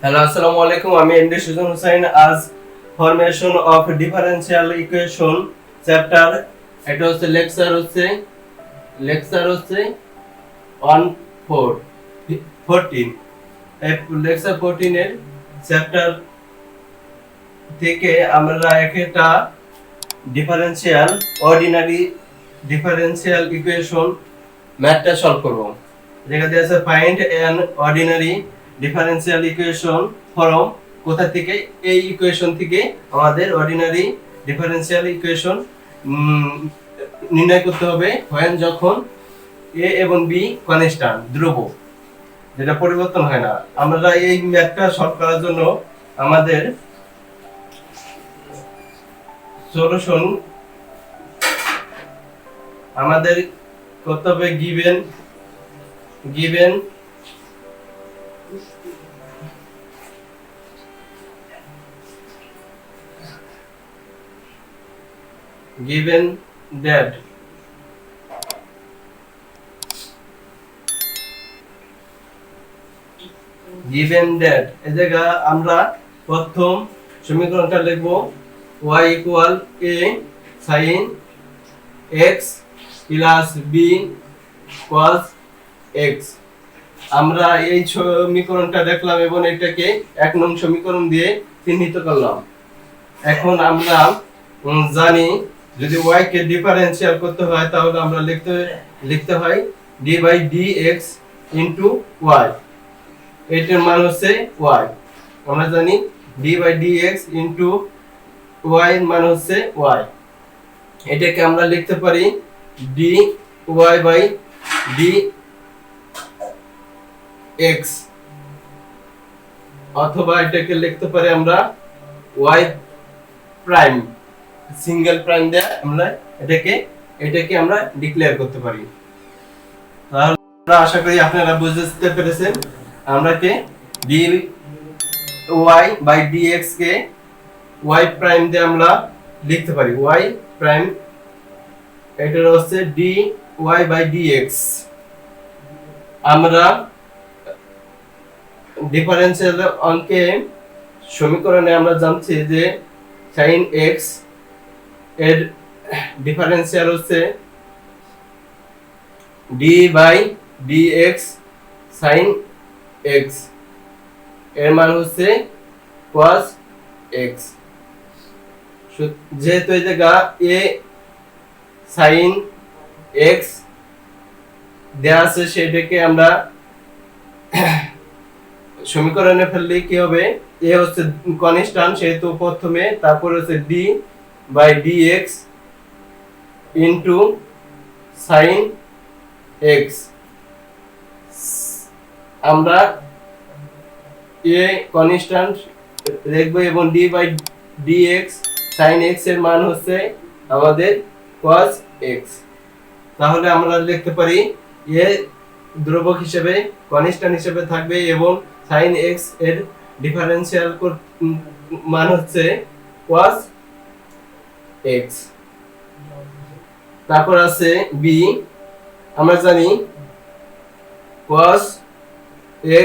Hello, আসসালামু আলাইকুম। আমি এমডি সুজন হোসেন। আজ formation of differential equation chapter, এটা হচ্ছে লেকচার হচ্ছে 14 এই লেকচার 14 এর চ্যাপ্টার থেকে আমরা একটা অর্ডিনারি ডিফারেনশিয়াল ইকুয়েশন ম্যাথটা সলভ করব। যেখানে আছে find an ordinary differential equation from, কোথা থেকে? এই ইকুয়েশন থেকে আমাদের অর্ডিনারি ডিফারেনশিয়াল ইকুয়েশন নির্ণয় করতে হবে when যখন a এবং b কনস্ট্যান্ট, ধ্রুব, যেটা পরিবর্তন হয় না। আমরা এই ম্যাথটা সলভ করার জন্য আমাদের সলিউশন করতে হবে given that এই জায়গা আমরা প্রথম সমীকরণটা লিখব y equal a sin x plus b cos x। আমরা এই সমীকরণটা দেখলাম এবং এটাকে 1 নং সমীকরণ দিয়ে চিহ্নিত করলাম। এখন আমরা জানি যদি y কে ডিফারেনশিয়াল করতে হয় তাহলে আমরা লিখতে হয় d by dx into y। এটার মান হচ্ছে y। আমরা জানি d by dx into y এর মান হচ্ছে y। এটাকে আমরা লিখতে পারি dy by dx, অথবা এটাকে লিখতে পারি আমরা y প্রাইম, সিঙ্গেল প্রাইম দিয়ে আমরা এটাকে আমরা ডিক্লেয়ার করতে পারি। তাহলে আশা করি আপনারা বুঝতে পেরেছেন। আমরা dy by dx K y prime দিয়ে আমরা লিখতে পারি y প্রাইম, এটা হচ্ছে dy by dx। আমরা ডিফারেনশিয়াল অঙ্কে সমীকরণে আমরা জানছি যে sin x এর ডিফারেনশিয়াল হচ্ছে d by dx sin x, এর মান হচ্ছে cos x। যেহেতু এই জায়গা a sin x দেয়া আছে, সেটাকে আমরা সমীকরণে ফেললে কি হবে? a হচ্ছে কনস্ট্যান্ট, সেহেতু প্রথমে, তারপর হচ্ছে d by dx into sin x। আমরা a কনস্ট্যান্ট লিখব এবং d by dx sin x এর মান হচ্ছে আমাদের cos x। তাহলে আমরা লিখতে পারি a ধ্রুবক হিসেবে, কনস্ট্যান্ট হিসেবে থাকবে এবং sin x এর ডিফারেনশিয়াল মান হচ্ছে cos x। তারপর আছে b, আমরা জানি cos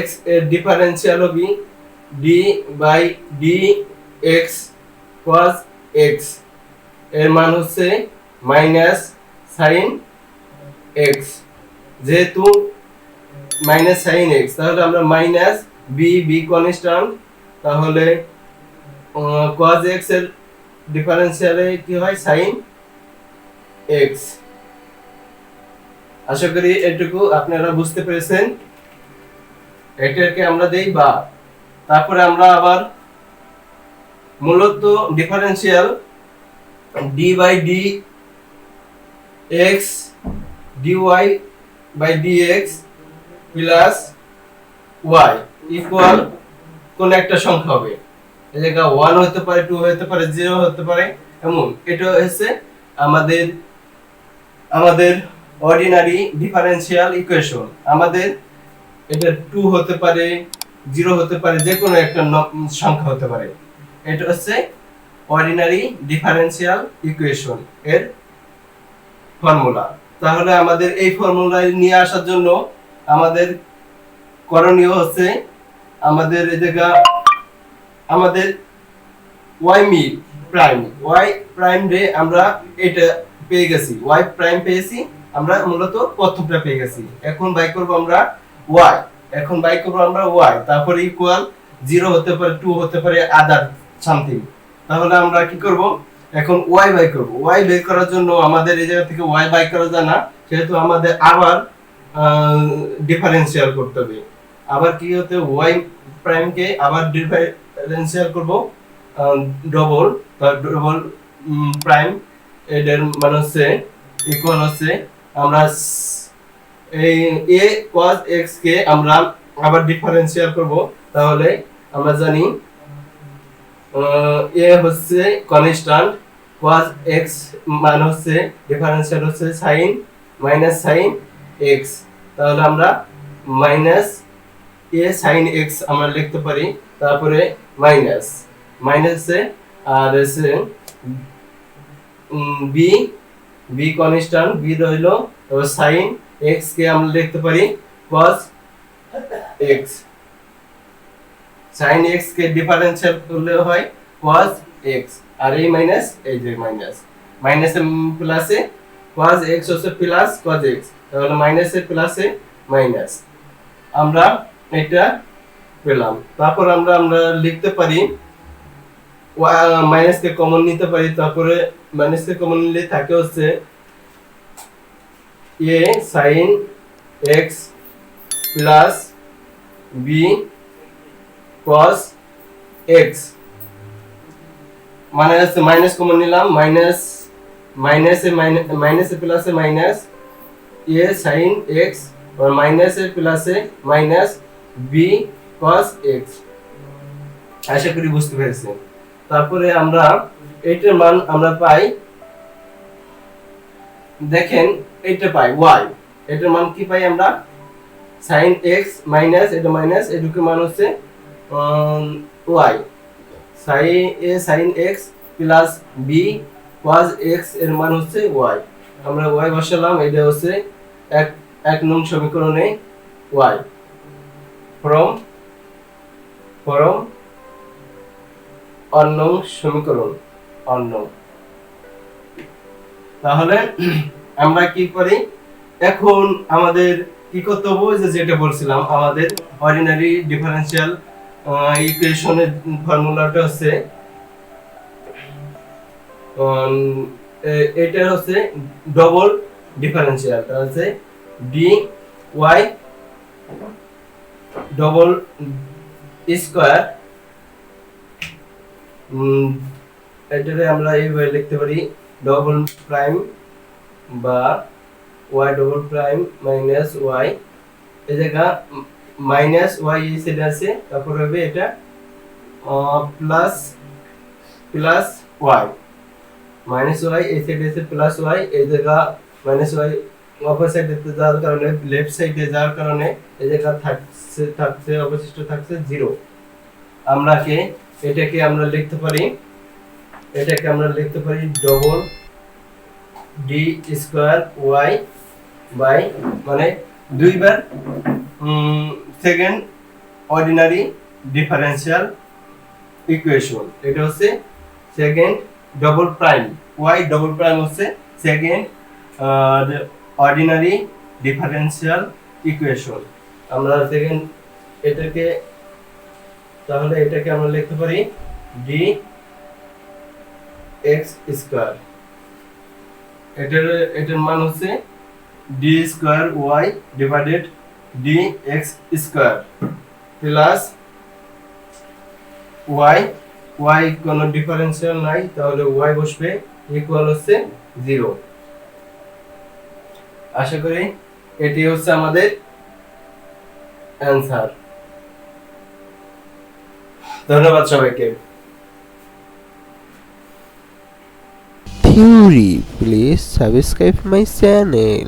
x এর ডিফারেনশিয়াল হবে d by dx cos x, এর মান হচ্ছে মাইনাস sin x। যেহেতু মাইনাস sin x, তাহলে আমরা মাইনাস b কনস্ট্যান্ট, তাহলে cos x এর ডিফারেনশিয়ালে কি হয়? sin x। আশা করি এটুকু আপনারা বুঝতে পেরেছেন। এটাকে আমরা দেই বা, তারপরে আমরা আবার মূলত differential d by dx dy by dx plus y equal কোন একটা সংখ্যা হবে। এই জায়গা 1 হতে পারে, 2 হতে পারে, 0 হতে পারে, এমন। এটা হচ্ছে আমাদের অর্ডিনারি ডিফারেনশিয়াল ইকুয়েশন। আমাদের এটা 2 হতে পারে, 0 হতে পারে, যে কোনো একটা সংখ্যা হতে পারে। এটা হচ্ছে অর্ডিনারি ডিফারেনশিয়াল ইকুয়েশন এর ফর্মুলা। তাহলে আমাদের এই ফর্মুলায় নিয়ে আসার জন্য আমাদের করণীয় হচ্ছে আমাদের এই জায়গা আমাদের y প্রাইম রে আমরা এটা পেয়ে গেছি, y প্রাইম পেয়েছি আমরা, মূলত প্রথমটা পেয়ে গেছি। এখন বাই করব আমরা y, তারপরে ইকুয়াল 0 হতে পারে, 2 হতে পারে, আদার সামথিং। তাহলে আমরা কি করব, এখন y বাই করব। y বের করার জন্য আমাদের এই জায়গা থেকে y বাই করা যায় না, সেহেতু আমাদের আবার ডিফারেন্সিয়াল করতে হবে। আবার কি হতে, y প্রাইম কে আবার ডিফারেন্সিয়াল করব ডবল প্রাইম, এর মানে হচ্ছে ইকুয়াল হচ্ছে, আমরা এই a cos x কে আমরা আবার ডিফারেন্সিয়াল করব। তাহলে আমরা জানি a হচ্ছে কনস্ট্যান্ট, cos x মান হচ্ছে ডিফারেন্সিয়াল হচ্ছে sin sin x। তাহলে আমরা মাইনাস a sin x আমরা লিখতে পারি, তারপরে মাইনাসে আর আছে b কনস্ট্যান্ট, b রইলো, তারপর sin x কে আমরা লিখতে পারি cos x, sin x কে ডিফারেন্সিয়াল করলে হয় cos x, আর এই মাইনাস, এই যে মাইনাসে প্লাসে cos x হচ্ছে প্লাস cos x, তাহলে মাইনাসে প্লাসে মাইনাস, আমরা এটা পেলাম। তারপর আমরা লিখতে পারি মাইনাস কে কমন নিতে পারি, তারপরে মাইনাস কে কমন নিলে থাকে হচ্ছে a sin x plus b cos x, মানে হচ্ছে মাইনাস কমন নিলাম, মাইনাসে প্লাসে মাইনাস a sin x, আর মাইনাসে প্লাসে মাইনাস b cos x। আশা করি বুঝতে পেরেছেন। তারপরে আমরা এইটার মান আমরা পাই, দেখেন এইটা পাই y, এটার মান কি পাই আমরা, sin x মাইনাস এটা মাইনাস, এটুকু মান হচ্ছে y, sin x plus b cos x এর মান হচ্ছে y। আমরা y বসালাম, এটা হচ্ছে এক নং সমীকরণে y from অন্য সমীকরণ অন্য। তাহলে আমরা কি করি, এখন আমাদের কি করতে হবে, যেটা বলছিলাম, আমাদের অর্ডিনারি ডিফারেন্সিয়াল ইকুয়েশনের ফর্মুলাটা হচ্ছে এটা হচ্ছে ডবল ডিফারেন্সিয়াল, এটা হচ্ছে dy ডবল স্কয়ার, এটারে আমরা এইভাবে লিখতে পারি ডবল প্রাইম বা y double prime minus y, এই জায়গা মাইনাস y এই সাইডে আছে, তারপর হবে এটা প্লাস y, মাইনাস y এই সাইডে আছে প্লাস y, এই জায়গা মাইনাস y অপর সাইডে যাওয়ার কারণে, লেফট সাইডে যাওয়ার কারণে এই জায়গা থাকছে অবশিষ্ট থাকছে 0। এটাকে আমরা লিখতে পারি double D square y by, মানে দুইবার সেকেন্ড অর্ডিনারি ডিফারেন্সিয়াল ইকুয়েশন। এটা হচ্ছে second double prime, y double prime হচ্ছে সেকেন্ড অর্ডিনারি ডিফারেন্সিয়াল ইকুয়েশন। আমরা সেকেন্ড এটাকে, তাহলে এটাকে আমরা লিখতে পারি ডি এক্স স্কয়ার, এটার মান হচ্ছে D square Y divided D X square plus Y কোনো ডিফারেন্সিয়াল নাই, তাহলে ওয়াই বসবে, ইকুয়াল হচ্ছে 0। আশা করি এটি হচ্ছে আমাদের অ্যানসার। ধন্যবাদ সবাইকে। Theory, please subscribe my channel.